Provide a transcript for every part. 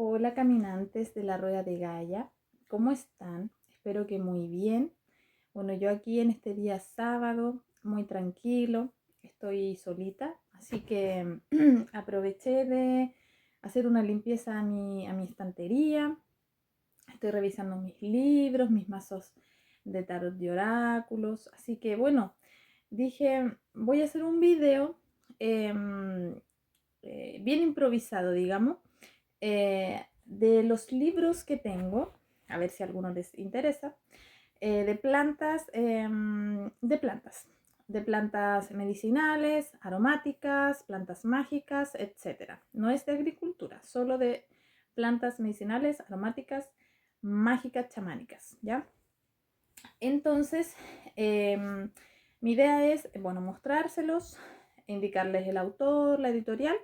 Hola caminantes de la Rueda de Gaia, ¿cómo están? Espero que muy bien. Bueno, yo aquí en este día sábado, muy tranquilo, estoy solita, así que aproveché de hacer una limpieza a mi estantería. Estoy revisando mis libros, mis mazos de tarot de oráculos, así que bueno, dije, voy a hacer un video bien improvisado, digamos, de los libros que tengo, a ver si a alguno les interesa, de plantas, de plantas medicinales, aromáticas, plantas mágicas, etcétera. No es de agricultura, solo de plantas medicinales, aromáticas, mágicas, chamánicas, ¿ya? Entonces, mi idea es, bueno, mostrárselos, indicarles el autor, la editorial,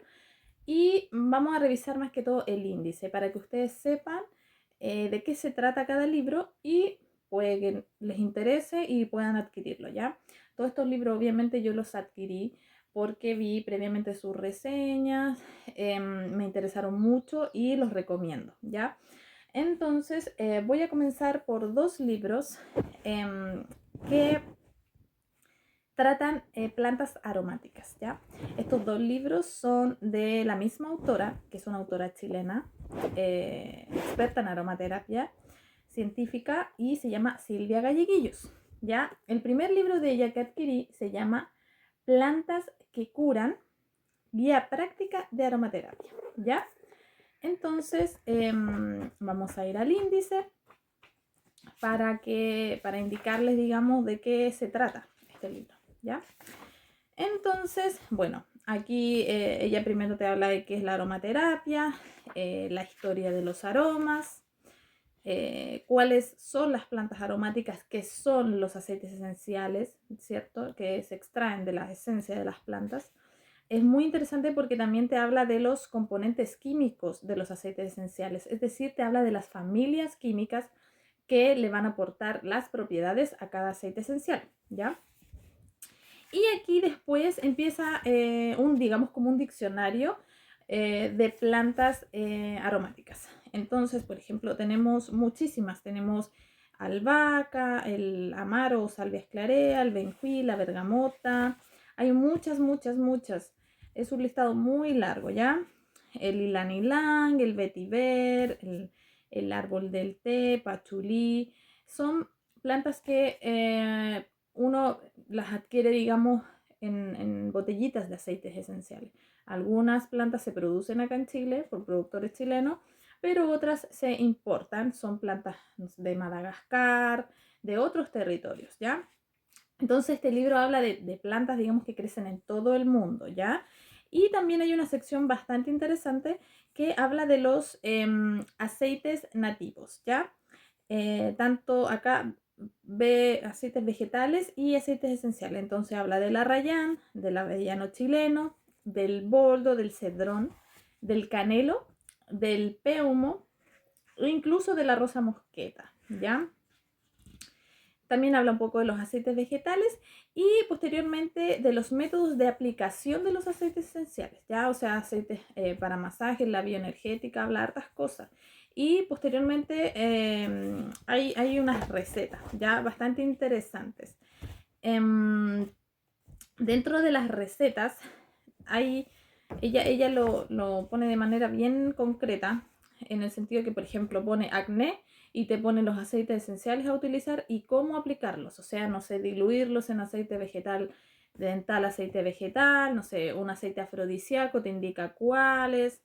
y vamos a revisar más que todo el índice para que ustedes sepan de qué se trata cada libro y puede que les interese y puedan adquirirlo, ¿ya? Todos estos libros obviamente yo los adquirí porque vi previamente sus reseñas, me interesaron mucho y los recomiendo, ¿ya? Entonces voy a comenzar por dos libros que tratan plantas aromáticas, ¿ya? Estos dos libros son de la misma autora, que es una autora chilena, experta en aromaterapia científica, y se llama Silvia Galleguillos, ¿ya? El primer libro de ella que adquirí se llama Plantas que curan, guía práctica de aromaterapia, ¿ya? Entonces, vamos a ir al índice para indicarles, digamos, de qué se trata este libro, ¿ya? Entonces, bueno, aquí ella primero te habla de qué es la aromaterapia, la historia de los aromas, cuáles son las plantas aromáticas, qué son los aceites esenciales, ¿cierto? Que se extraen de la esencia de las plantas. Es muy interesante porque también te habla de los componentes químicos de los aceites esenciales, es decir, te habla de las familias químicas que le van a aportar las propiedades a cada aceite esencial, ¿ya? Y aquí después empieza digamos, como un diccionario de plantas aromáticas. Entonces, por ejemplo, tenemos muchísimas. Tenemos albahaca, el amaro o salvia esclarea, el benjuí, la bergamota. Hay muchas, muchas, muchas. Es un listado muy largo, ¿ya? El ylang ylang, el vetiver, el árbol del té, pachulí. Son plantas que uno las adquiere, digamos, en botellitas de aceites esenciales. Algunas plantas se producen acá en Chile por productores chilenos, pero otras se importan, son plantas de Madagascar, de otros territorios, ¿ya? Entonces este libro habla de plantas, digamos, que crecen en todo el mundo, ¿ya? Y también hay una sección bastante interesante que habla de los aceites nativos, ¿ya? Tanto acá ve aceites vegetales y aceites esenciales. Entonces habla del arrayán, del avellano chileno, del boldo, del cedrón, del canelo, del péumo o incluso de la rosa mosqueta, ¿ya? También habla un poco de los aceites vegetales y posteriormente de los métodos de aplicación de los aceites esenciales, ¿ya? O sea, aceites para masaje, la bioenergética, habla hartas cosas. Y posteriormente hay unas recetas, ¿ya? Bastante interesantes. Dentro de las recetas, ella lo pone de manera bien concreta, en el sentido que, por ejemplo, pone acné y te pone los aceites esenciales a utilizar y cómo aplicarlos. O sea, no sé, diluirlos en aceite vegetal, dental, aceite vegetal, no sé, un aceite afrodisíaco te indica cuáles,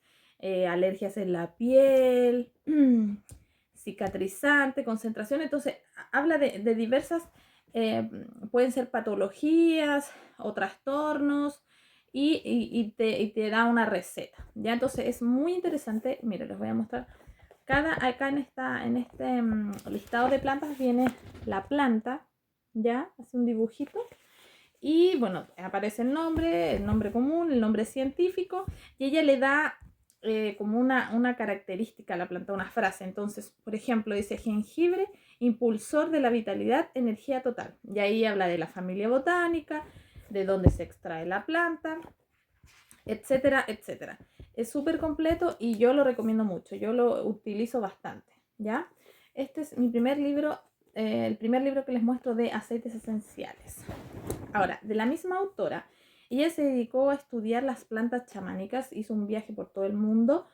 alergias en la piel, cicatrizante, concentración. Entonces, habla de diversas, pueden ser patologías o trastornos. Y te da una receta, ¿ya? Entonces es muy interesante. Miren, les voy a mostrar. Acá en este listado de plantas viene la planta, ¿ya? Hace un dibujito. Y bueno, aparece el nombre común, el nombre científico. Y ella le da como una característica a la planta, una frase. Entonces, por ejemplo, dice jengibre, impulsor de la vitalidad, energía total. Y ahí habla de la familia botánica, de dónde se extrae la planta, etcétera, etcétera. Es súper completo y yo lo recomiendo mucho, yo lo utilizo bastante, ¿ya? Este es mi primer libro, el primer libro que les muestro de aceites esenciales. Ahora, de la misma autora, ella se dedicó a estudiar las plantas chamánicas, hizo un viaje por todo el mundo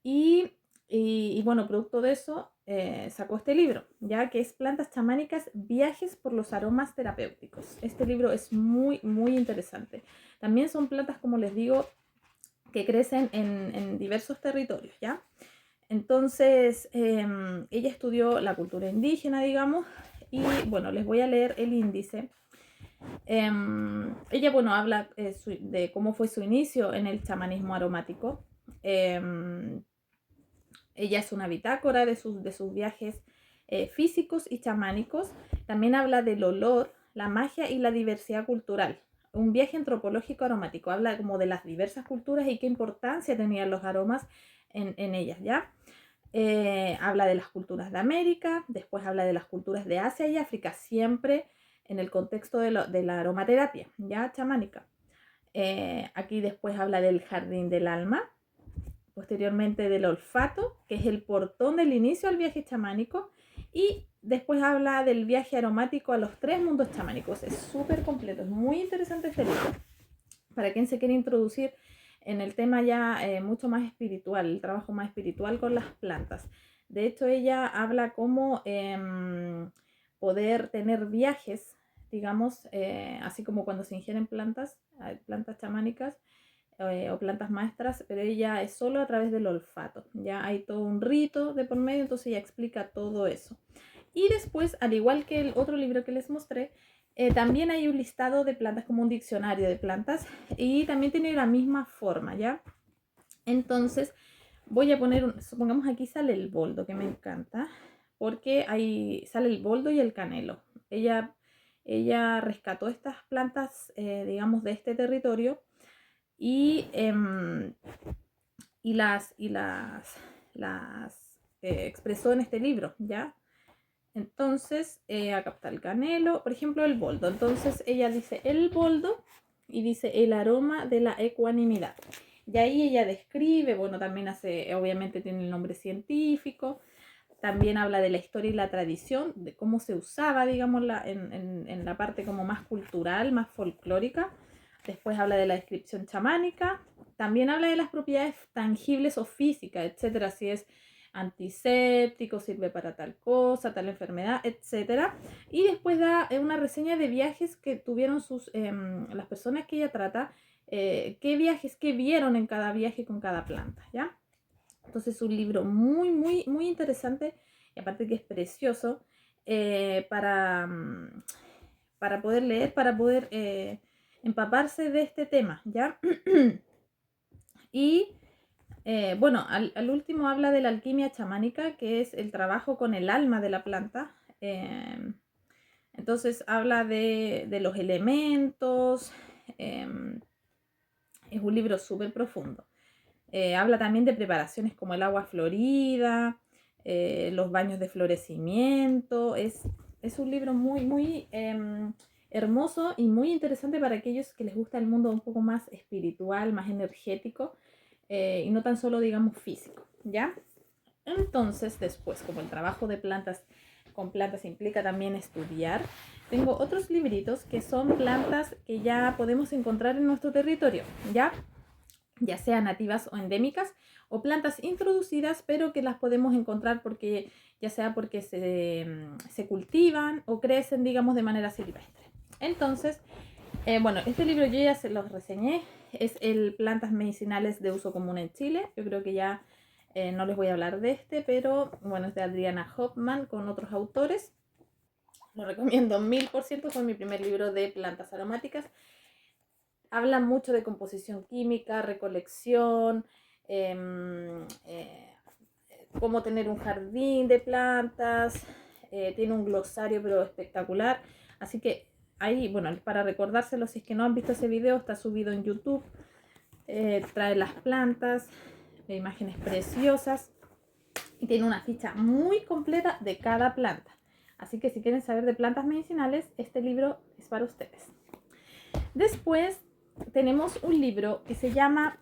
y bueno, producto de eso sacó este libro, ya que es Plantas chamánicas, viajes por los aromas terapéuticos. Este libro es muy, muy interesante. También son plantas, como les digo, que crecen en diversos territorios, ¿ya? Entonces, ella estudió la cultura indígena, digamos, y bueno, les voy a leer el índice. Ella, bueno, habla de cómo fue su inicio en el chamanismo aromático. Ella es una bitácora de sus viajes físicos y chamánicos. También habla del olor, la magia y la diversidad cultural. Un viaje antropológico aromático. Habla como de las diversas culturas y qué importancia tenían los aromas en ellas, ¿ya? Habla de las culturas de América, después habla de las culturas de Asia y África, siempre en el contexto de la aromaterapia, ya chamánica. Aquí después habla del jardín del alma, posteriormente del olfato, que es el portón del inicio al viaje chamánico, y después habla del viaje aromático a los 3 mundos chamánicos. Es súper completo, es muy interesante este libro. Para quien se quiere introducir en el tema ya mucho más espiritual, el trabajo más espiritual con las plantas. De hecho, ella habla cómo poder tener viajes, digamos, así como cuando se ingieren plantas chamánicas, o plantas maestras, pero ella es solo a través del olfato. Ya hay todo un rito de por medio, entonces ella explica todo eso. Y después, al igual que el otro libro que les mostré, también hay un listado de plantas, como un diccionario de plantas, y también tiene la misma forma, ¿ya? Entonces, voy a poner, supongamos aquí sale el boldo, que me encanta, porque ahí sale el boldo y el canelo. Ella rescató estas plantas, digamos, de este territorio y, las expresó en este libro, ¿ya? Entonces, acá está el canelo, por ejemplo, el boldo. Entonces, ella dice el boldo y dice el aroma de la ecuanimidad. Y ahí ella describe, bueno, también hace, obviamente tiene el nombre científico, también habla de la historia y la tradición, de cómo se usaba, digamos, en la parte como más cultural, más folclórica. Después habla de la descripción chamánica, también habla de las propiedades tangibles o físicas, etcétera, si es antiséptico, sirve para tal cosa, tal enfermedad, etcétera. Y después da una reseña de viajes que tuvieron las personas que ella trata, qué viajes, qué vieron en cada viaje con cada planta, ¿ya? Entonces es un libro muy, muy, muy interesante y aparte que es precioso para poder leer, para poder empaparse de este tema, ¿ya? Y bueno, al último habla de la alquimia chamánica, que es el trabajo con el alma de la planta. Entonces habla de los elementos. Es un libro súper profundo. Habla también de preparaciones como el agua florida, los baños de florecimiento. Es un libro muy, muy hermoso y muy interesante para aquellos que les gusta el mundo un poco más espiritual, más energético y no tan solo, digamos, físico, ¿ya? Entonces, después, como el trabajo de plantas con plantas implica también estudiar, tengo otros libritos que son plantas que ya podemos encontrar en nuestro territorio, ya sean nativas o endémicas, o plantas introducidas, pero que las podemos encontrar porque, ya sea porque se cultivan o crecen, digamos, de manera silvestre. Entonces, bueno, este libro yo ya se los reseñé, es el Plantas Medicinales de Uso Común en Chile. Yo creo que ya no les voy a hablar de este, pero bueno, es de Adriana Hoffman con otros autores. Lo recomiendo 1000%, fue mi primer libro de plantas aromáticas. Habla mucho de composición química, recolección, cómo tener un jardín de plantas, tiene un glosario pero espectacular. Así que ahí, bueno, para recordárselo, si es que no han visto ese video, está subido en YouTube. Trae las plantas, imágenes preciosas y tiene una ficha muy completa de cada planta. Así que si quieren saber de plantas medicinales, este libro es para ustedes. Después tenemos un libro que se llama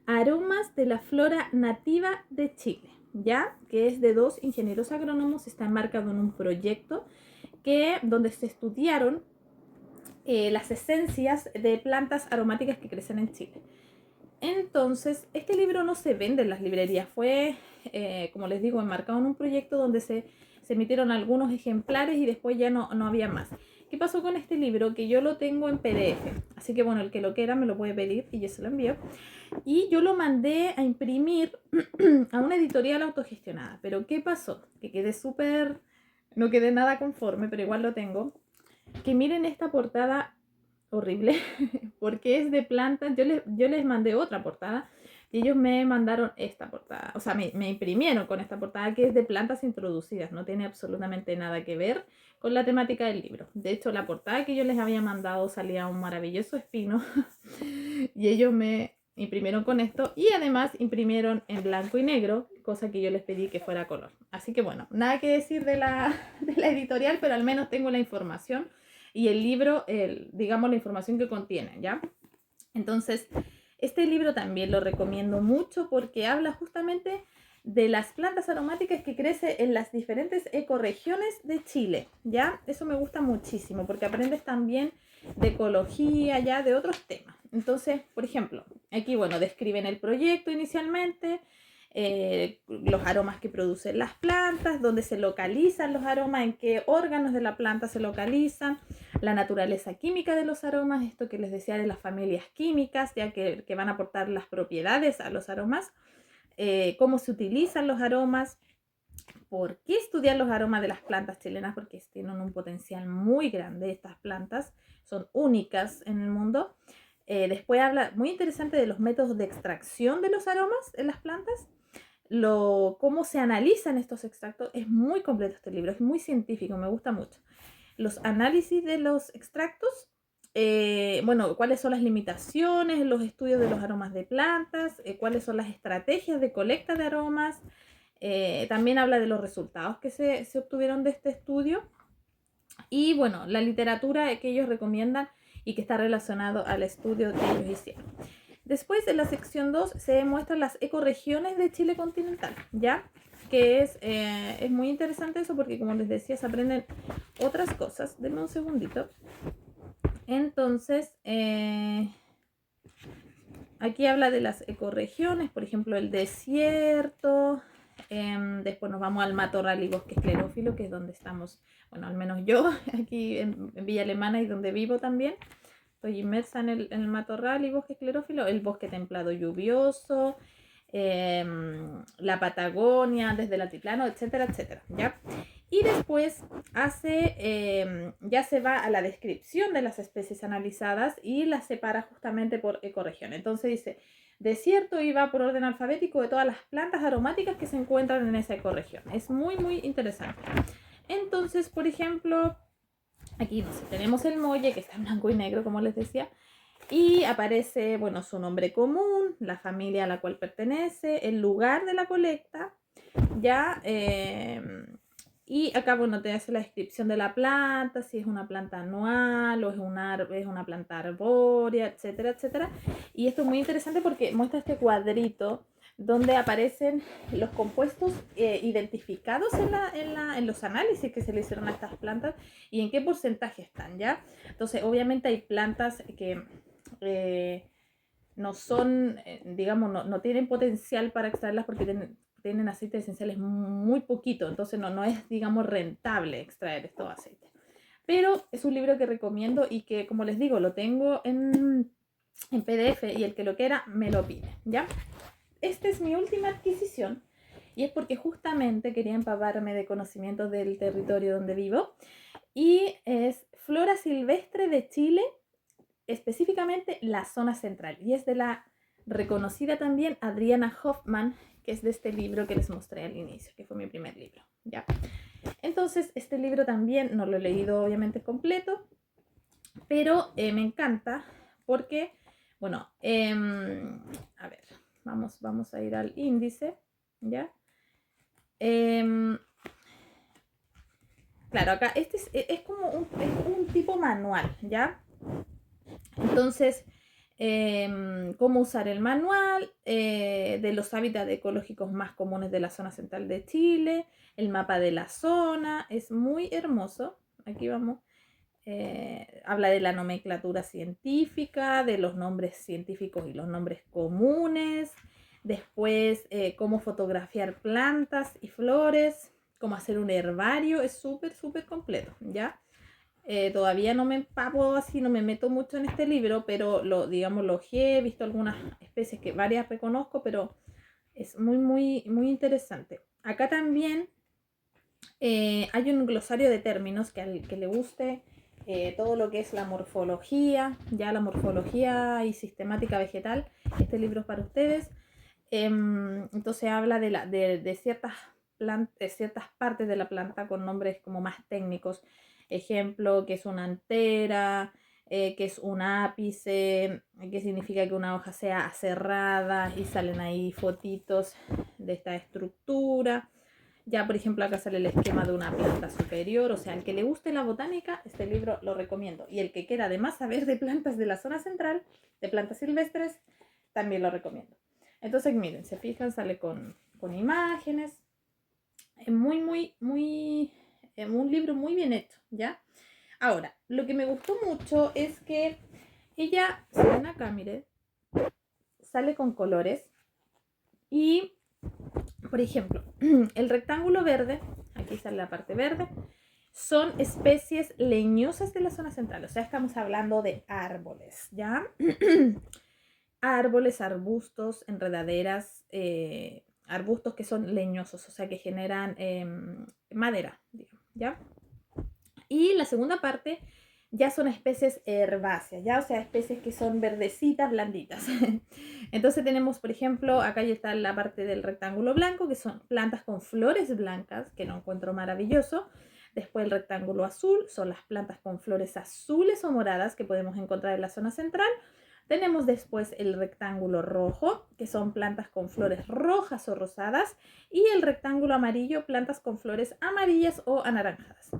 Aromas de la flora nativa de Chile, ¿ya? Que es de 2 ingenieros agrónomos, está enmarcado en un proyecto donde se estudiaron las esencias de plantas aromáticas que crecen en Chile. Entonces, este libro no se vende en las librerías, fue, como les digo, enmarcado en un proyecto donde se emitieron algunos ejemplares y después ya no había más. ¿Qué pasó con este libro? Que yo lo tengo en PDF, así que bueno, el que lo quiera me lo puede pedir y yo se lo envío. Y yo lo mandé a imprimir a una editorial autogestionada, pero ¿qué pasó? Que quedé súper, no quedé nada conforme, pero igual lo tengo. Que miren esta portada horrible, porque es de plantas. Yo les mandé otra portada y ellos me mandaron esta portada, o sea, me imprimieron con esta portada que es de plantas introducidas, no tiene absolutamente nada que ver con la temática del libro. De hecho, la portada que yo les había mandado salía un maravilloso espino y ellos me imprimieron con esto y además imprimieron en blanco y negro, cosa que yo les pedí que fuera color. Así que bueno, nada que decir de la editorial, pero al menos tengo la información y el libro, digamos, la información que contiene, ¿ya? Entonces, este libro también lo recomiendo mucho porque habla justamente de las plantas aromáticas que crecen en las diferentes ecorregiones de Chile, ¿ya? Eso me gusta muchísimo porque aprendes también de ecología, ya, de otros temas. Entonces, por ejemplo, aquí, bueno, describen el proyecto inicialmente, los aromas que producen las plantas, dónde se localizan los aromas, en qué órganos de la planta se localizan, la naturaleza química de los aromas, esto que les decía de las familias químicas, ya que van a aportar las propiedades a los aromas, cómo se utilizan los aromas, por qué estudiar los aromas de las plantas chilenas, porque tienen un potencial muy grande. Estas plantas son únicas en el mundo. Después habla muy interesante de los métodos de extracción de los aromas en las plantas, cómo se analizan estos extractos. Es muy completo este libro, es muy científico, me gusta mucho. Los análisis de los extractos, bueno, cuáles son las limitaciones, los estudios de los aromas de plantas, cuáles son las estrategias de colecta de aromas. También habla de los resultados que se obtuvieron de este estudio y bueno, la literatura que ellos recomiendan y que está relacionado al estudio que ellos hicieron. Después, en la sección 2 se muestran las ecorregiones de Chile continental, ¿ya? Que es muy interesante eso porque, como les decía, se aprenden otras cosas. Denme un segundito. Entonces, aquí habla de las ecorregiones, por ejemplo, el desierto. Después nos vamos al matorral y bosque esclerófilo, que es donde estamos, bueno, al menos yo, aquí en Villa Alemana y donde vivo también. Estoy inmersa en el matorral y bosque esclerófilo, el bosque templado lluvioso, la Patagonia, desde el altiplano, etcétera, etcétera, ¿ya? Y después ya se va a la descripción de las especies analizadas y las separa justamente por ecorregión. Entonces dice, desierto y va por orden alfabético de todas las plantas aromáticas que se encuentran en esa ecorregión. Es muy, muy interesante. Entonces, por ejemplo, aquí no sé, tenemos el molle que está en blanco y negro, como les decía, y aparece, bueno, su nombre común, la familia a la cual pertenece, el lugar de la colecta, ya, y acá, bueno, te hace la descripción de la planta, si es una planta anual o es una planta arbórea, etcétera, etcétera. Y esto es muy interesante porque muestra este cuadrito donde aparecen los compuestos identificados en los análisis que se le hicieron a estas plantas y en qué porcentaje están, ¿ya? Entonces, obviamente hay plantas que no son, digamos, no tienen potencial para extraerlas porque tienen aceites esenciales muy poquito, entonces no es, digamos, rentable extraer estos aceites. Pero es un libro que recomiendo y que, como les digo, lo tengo en PDF y el que lo quiera me lo pide, ¿ya? Esta es mi última adquisición y es porque justamente quería empaparme de conocimientos del territorio donde vivo y es Flora Silvestre de Chile, específicamente la zona central, y es de la reconocida también Adriana Hoffman, que es de este libro que les mostré al inicio, que fue mi primer libro, ¿ya? Entonces, este libro también no lo he leído obviamente completo, pero me encanta porque, bueno, a ver, vamos a ir al índice, ¿ya? Claro, acá es como un tipo manual, ¿ya? Entonces, cómo usar el manual, de los hábitats ecológicos más comunes de la zona central de Chile, el mapa de la zona, es muy hermoso. Aquí vamos. Habla de la nomenclatura científica, de los nombres científicos y los nombres comunes. Después, cómo fotografiar plantas y flores, cómo hacer un herbario. Es súper, súper completo, ¿ya? Todavía no me empapo así, no me meto mucho en este libro, pero digamos, lo he visto algunas especies que varias reconozco, pero es muy, muy, muy interesante. Acá también hay un glosario de términos que al que le guste todo lo que es la morfología, ya la morfología y sistemática vegetal, este libro es para ustedes. Entonces habla de ciertas partes de la planta con nombres como más técnicos. Ejemplo, que es una antera, que es un ápice, que significa que una hoja sea aserrada, y salen ahí fotitos de esta estructura. Ya, por ejemplo, acá sale el esquema de una planta superior. O sea, al que le guste la botánica, este libro lo recomiendo. Y el que quiera además saber de plantas de la zona central, de plantas silvestres, también lo recomiendo. Entonces, miren, se fijan, sale con imágenes. Es muy, muy, muy, un libro muy bien hecho, ¿ya? Ahora, lo que me gustó mucho es que ella, si ven acá, miren, sale con colores. Y, por ejemplo, el rectángulo verde, aquí sale la parte verde, son especies leñosas de la zona central. O sea, estamos hablando de árboles, ¿ya? Árboles, arbustos, enredaderas, arbustos que son leñosos, o sea, que generan madera, digamos, ¿ya? Y la segunda parte ya son especies herbáceas, ¿ya? O sea, especies que son verdecitas, blanditas. Entonces tenemos, por ejemplo, acá ya está la parte del rectángulo blanco, que son plantas con flores blancas, que lo encuentro maravilloso. Después el rectángulo azul, son las plantas con flores azules o moradas que podemos encontrar en la zona central. Tenemos después el rectángulo rojo, que son plantas con flores rojas o rosadas. Y el rectángulo amarillo, plantas con flores amarillas o anaranjadas.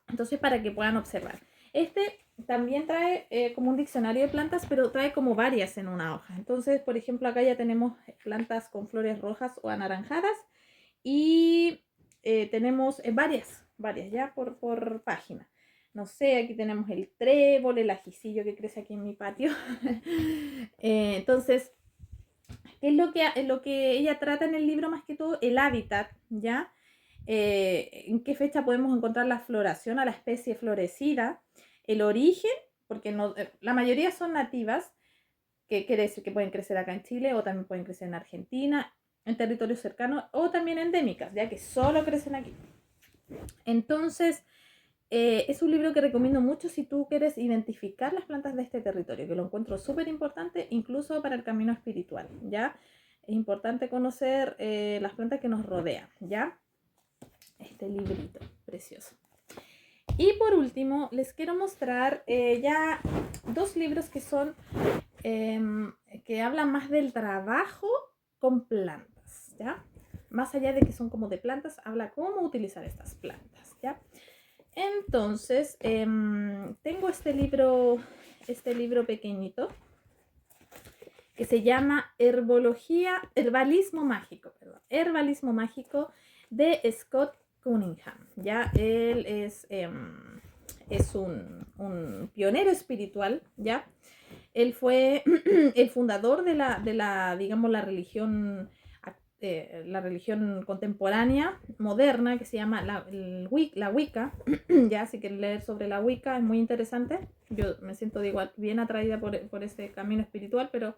Entonces, para que puedan observar. Este también trae como un diccionario de plantas, pero trae como varias en una hoja. Entonces, por ejemplo, acá ya tenemos plantas con flores rojas o anaranjadas. Y tenemos varias ya por página. No sé, aquí tenemos el trébol, el ajicillo que crece aquí en mi patio. Entonces, ¿qué es lo que ella trata en el libro más que todo? El hábitat, ¿ya? En qué fecha podemos encontrar la floración a la especie florecida, el origen, porque no, la mayoría son nativas, que quiere decir que pueden crecer acá en Chile o también pueden crecer en Argentina, en territorios cercanos o también endémicas, ya que solo crecen aquí. Entonces, es un libro que recomiendo mucho si tú quieres identificar las plantas de este territorio, que lo encuentro súper importante incluso para el camino espiritual, ¿ya? Es importante conocer las plantas que nos rodean, ¿ya? Este librito precioso. Y por último, les quiero mostrar ya dos libros que son, que hablan más del trabajo con plantas, ¿ya? Más allá de que son como de plantas, habla cómo utilizar estas plantas, ¿ya? Entonces, tengo este libro pequeñito que se llama Herbalismo Mágico, Herbalismo Mágico de Scott Cunningham. Ya él es un pionero espiritual, ¿ya? Él fue el fundador de digamos, la religión contemporánea, moderna, que se llama la Wicca. Ya, si quieren leer sobre la Wicca, es muy interesante. Yo me siento igual bien atraída por ese camino espiritual, pero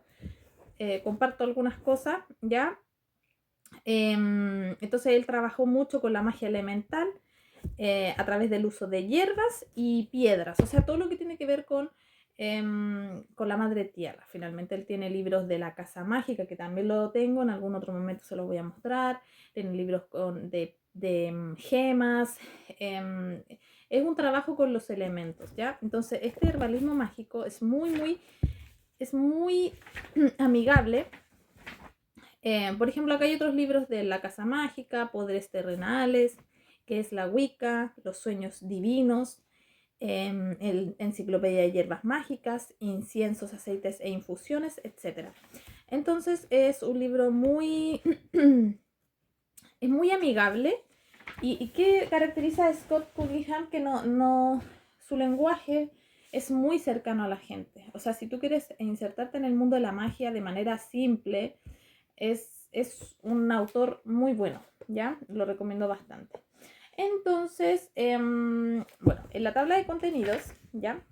comparto algunas cosas, ¿ya? Entonces él trabajó mucho con la magia elemental, a través del uso de hierbas y piedras, o sea, todo lo que tiene que ver con la madre tierra. Finalmente él tiene libros de la casa mágica, que también lo tengo, en algún otro momento se los voy a mostrar. Tiene libros de gemas. Es un trabajo con los elementos, ¿ya? Entonces este herbalismo mágico es muy amigable. Por ejemplo, acá hay otros libros de la casa mágica, poderes terrenales, que es la Wicca, los sueños divinos. enciclopedia de hierbas mágicas, inciensos, aceites e infusiones, etc. Entonces es un libro muy, es muy amigable. ¿Y qué caracteriza a Scott Cunningham? Que su lenguaje es muy cercano a la gente. O sea, si tú quieres insertarte en el mundo de la magia de manera simple, es un autor muy bueno, ¿ya? Lo recomiendo bastante. Entonces, bueno, en la tabla de contenidos, ¿ya?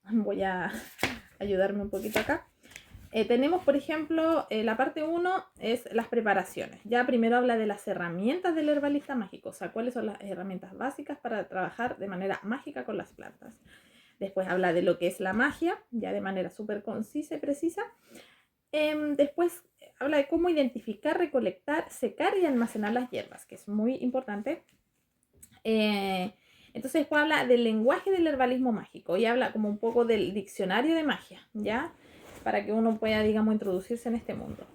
Voy a ayudarme un poquito acá. Tenemos, por ejemplo, la parte 1 es las preparaciones. Ya primero habla de las herramientas del herbalista mágico, o sea, cuáles son las herramientas básicas para trabajar de manera mágica con las plantas. Después habla de lo que es la magia, ya de manera súper concisa y precisa. Después habla de cómo identificar, recolectar, secar y almacenar las hierbas, que es muy importante. Entonces después habla del lenguaje del herbalismo mágico y habla como un poco del diccionario de magia, ¿ya? Para que uno pueda, digamos, introducirse en este mundo.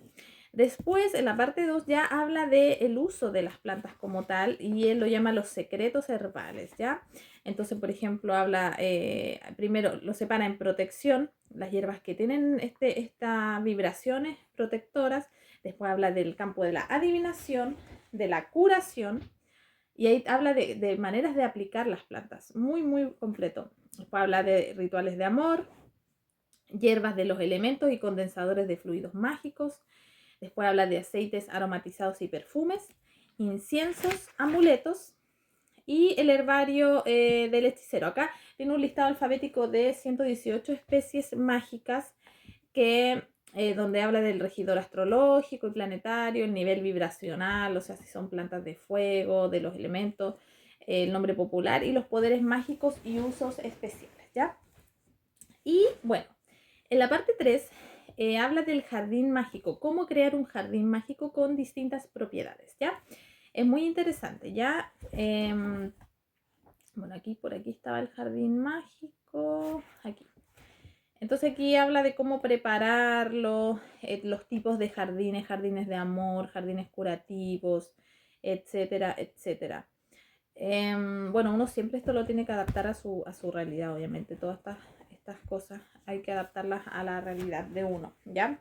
Después, en la parte 2 ya habla del uso de las plantas como tal y él lo llama los secretos herbales, ¿ya? Entonces, por ejemplo, habla, primero lo separa en protección, las hierbas que tienen estas vibraciones protectoras. Después habla del campo de la adivinación, de la curación, y ahí habla de maneras de aplicar las plantas, muy, muy completo. Después habla de rituales de amor, hierbas de los elementos y condensadores de fluidos mágicos. Después habla de aceites aromatizados y perfumes, inciensos, amuletos y el herbario del hechicero. Acá tiene un listado alfabético de 118 especies mágicas que, donde habla del regidor astrológico y planetario, el nivel vibracional, o sea, si son plantas de fuego, de los elementos, el nombre popular y los poderes mágicos y usos especiales, ¿ya? Y bueno, en la parte 3 habla del jardín mágico, cómo crear un jardín mágico con distintas propiedades, ¿ya? Es muy interesante, ¿ya? Bueno, por aquí estaba el jardín mágico, aquí. Entonces aquí habla de cómo prepararlo, los tipos de jardines, jardines de amor, jardines curativos, etcétera, etcétera. Bueno, uno siempre esto lo tiene que adaptar a su realidad, obviamente. Todas estas cosas hay que adaptarlas a la realidad de uno, ¿ya?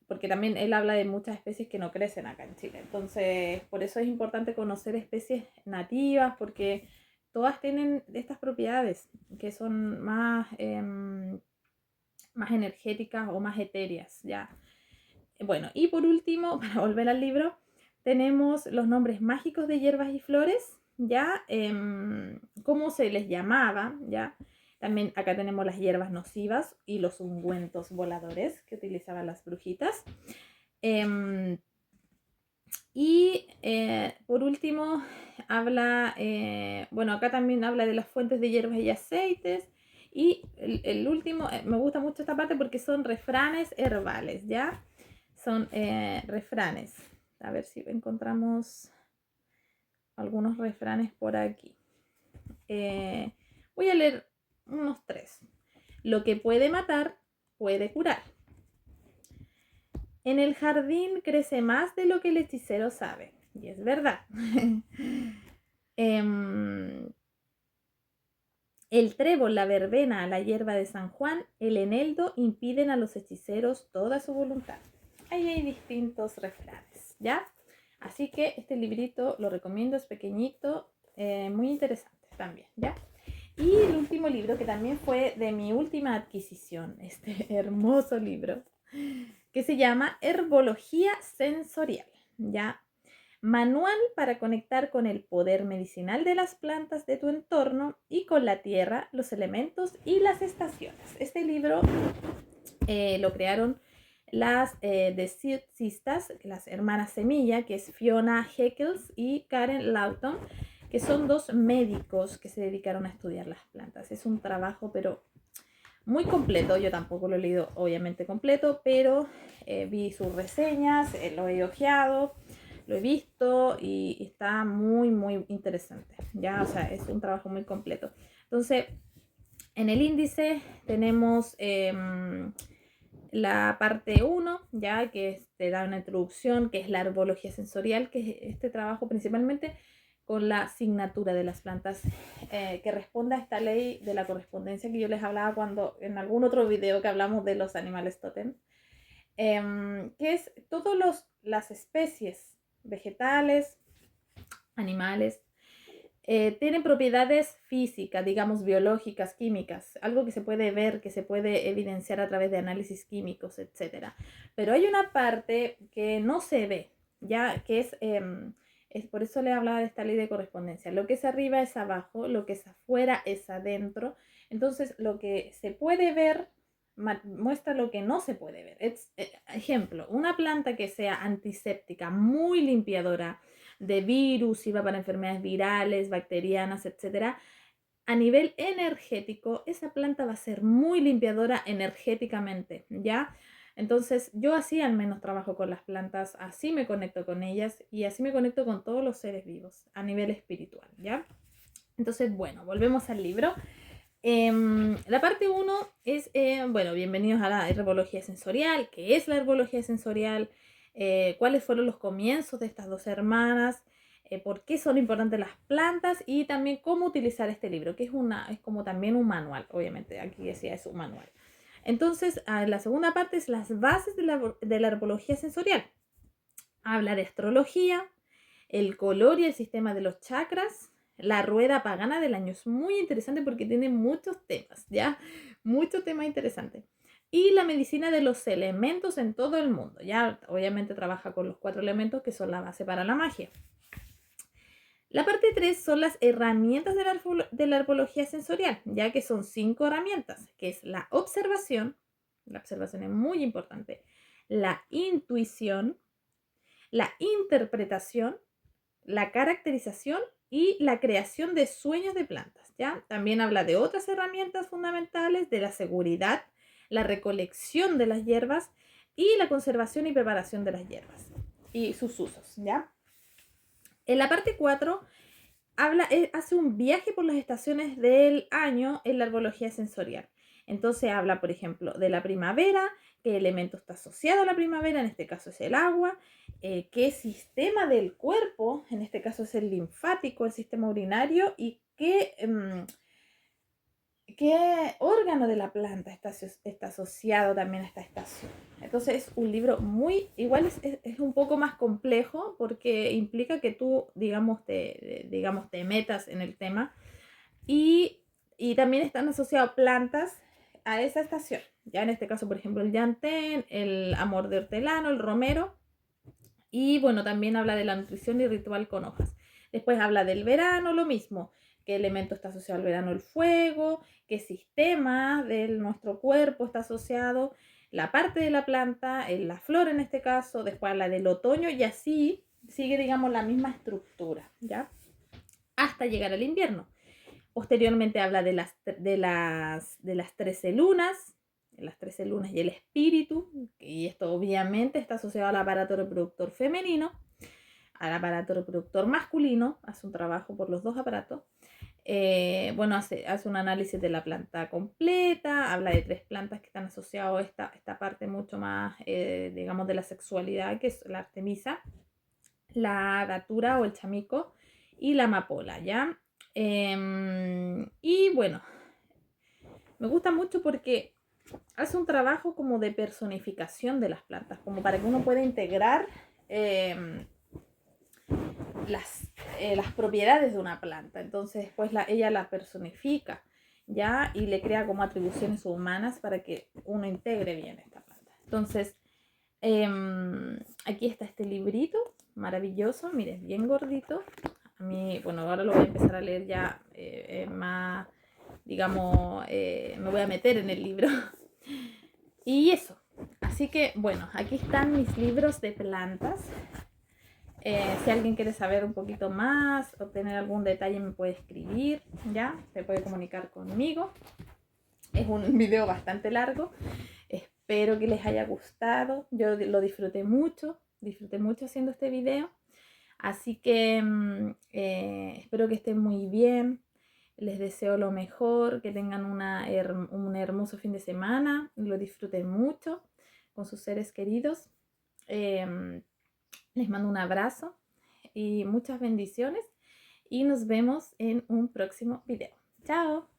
Porque también él habla de muchas especies que no crecen acá en Chile. Entonces, por eso es importante conocer especies nativas, porque todas tienen estas propiedades que son más energéticas o más etéreas, ¿ya? Bueno, y por último, para volver al libro, tenemos los nombres mágicos de hierbas y flores, ¿ya? Cómo se les llamaba, ¿ya? También acá tenemos las hierbas nocivas y los ungüentos voladores que utilizaban las brujitas. Por último, habla, bueno, acá también habla de las fuentes de hierbas y aceites. Y el último, me gusta mucho esta parte porque son refranes herbales, ¿ya? Son refranes. A ver si encontramos algunos refranes por aquí. Voy a leer unos 3. Lo que puede matar, puede curar. En el jardín crece más de lo que el hechicero sabe. Y es verdad. El trébol, la verbena, la hierba de San Juan, el eneldo impiden a los hechiceros toda su voluntad. Ahí hay distintos refranes, ¿ya? Así que este librito lo recomiendo, es pequeñito, muy interesante también, ¿ya? Y el último libro, que también fue de mi última adquisición, este hermoso libro, que se llama Herbología Sensorial, ¿ya? Manual para conectar con el poder medicinal de las plantas de tu entorno y con la tierra, los elementos y las estaciones. Este libro lo crearon las decistas, las hermanas Semilla, que es Fiona Heckles y Karen Lawton, que son 2 médicos que se dedicaron a estudiar las plantas. Es un trabajo, pero muy completo. Yo tampoco lo he leído, obviamente, completo, pero vi sus reseñas, lo he ojeado, lo he visto y está muy, muy interesante. Ya, o sea, es un trabajo muy completo. Entonces, en el índice tenemos la parte 1, ya que te da una introducción, que es la herbología sensorial, que es este trabajo principalmente con la asignatura de las plantas, que responde a esta ley de la correspondencia que yo les hablaba cuando en algún otro video que hablamos de los animales tótem, que es todas las especies vegetales, animales, tienen propiedades físicas, digamos biológicas, químicas, algo que se puede ver, que se puede evidenciar a través de análisis químicos, etc. Pero hay una parte que no se ve, ya que es por eso le hablaba de esta ley de correspondencia. Lo que es arriba es abajo, lo que es afuera es adentro. Entonces, lo que se puede ver muestra lo que no se puede ver. Ejemplo, una planta que sea antiséptica, muy limpiadora de virus, sirva para enfermedades virales, bacterianas, etc. A nivel energético, esa planta va a ser muy limpiadora energéticamente, ¿ya? Entonces, yo así al menos trabajo con las plantas, así me conecto con ellas y así me conecto con todos los seres vivos a nivel espiritual, ¿ya? Entonces, bueno, volvemos al libro. La parte 1 es, bueno, bienvenidos a la herbología sensorial. ¿Qué es la herbología sensorial? ¿Cuáles fueron los comienzos de estas dos hermanas? ¿Por qué son importantes las plantas? Y también cómo utilizar este libro, que es como también un manual, obviamente, aquí decía es un manual. Entonces, la segunda parte es las bases de la herbología sensorial. Habla de astrología, el color y el sistema de los chakras, la rueda pagana del año. Es muy interesante porque tiene muchos temas, ¿ya? Muchos temas interesantes. Y la medicina de los elementos en todo el mundo. Ya, obviamente trabaja con los 4 elementos que son la base para la magia. La parte 3 son las herramientas de la herbología sensorial, ya que son 5 herramientas, que es la observación es muy importante, la intuición, la interpretación, la caracterización y la creación de sueños de plantas, ¿ya? También habla de otras herramientas fundamentales, de la seguridad, la recolección de las hierbas y la conservación y preparación de las hierbas y sus usos, ¿ya? En la parte 4 hace un viaje por las estaciones del año en la herbología sensorial. Entonces habla, por ejemplo, de la primavera, qué elemento está asociado a la primavera, en este caso es el agua, qué sistema del cuerpo, en este caso es el linfático, el sistema urinario, y qué órgano de la planta está asociado también a esta estación. Entonces es un libro igual es un poco más complejo porque implica que tú, digamos, te metas en el tema y también están asociadas plantas a esa estación. Ya en este caso, por ejemplo, el llantén, el amor de hortelano, el romero. Y bueno, también habla de la nutrición y ritual con hojas. Después habla del verano, lo mismo. ¿Qué elemento está asociado al verano? El fuego. ¿Qué sistema de nuestro cuerpo está asociado? La parte de la planta, la flor en este caso. Después habla del otoño y así sigue, digamos, la misma estructura, ¿ya? Hasta llegar al invierno. Posteriormente habla de las 13 lunas, las 13 lunas y el espíritu, y esto obviamente está asociado al aparato reproductor femenino, al aparato reproductor masculino, hace un trabajo por los dos aparatos. Bueno, hace un análisis de la planta completa, habla de 3 plantas que están asociadas a esta parte mucho más, digamos, de la sexualidad, que es la artemisa, la datura o el chamico y la amapola, ¿ya? Y bueno, me gusta mucho porque hace un trabajo como de personificación de las plantas, como para que uno pueda integrar las propiedades de una planta. Entonces después ella la personifica, ¿ya? Y le crea como atribuciones humanas para que uno integre bien esta planta. Entonces, aquí está este librito maravilloso, miren, bien gordito. A mí, bueno, ahora lo voy a empezar a leer ya más, digamos, me voy a meter en el libro. Y eso, así que bueno, aquí están mis libros de plantas. Si alguien quiere saber un poquito más o tener algún detalle me puede escribir, ya, se puede comunicar conmigo. Es un video bastante largo, espero que les haya gustado, yo lo disfruté mucho haciendo este video, así que espero que estén muy bien, les deseo lo mejor, que tengan un hermoso fin de semana, lo disfruten mucho con sus seres queridos. Les mando un abrazo y muchas bendiciones y nos vemos en un próximo video. ¡Chao!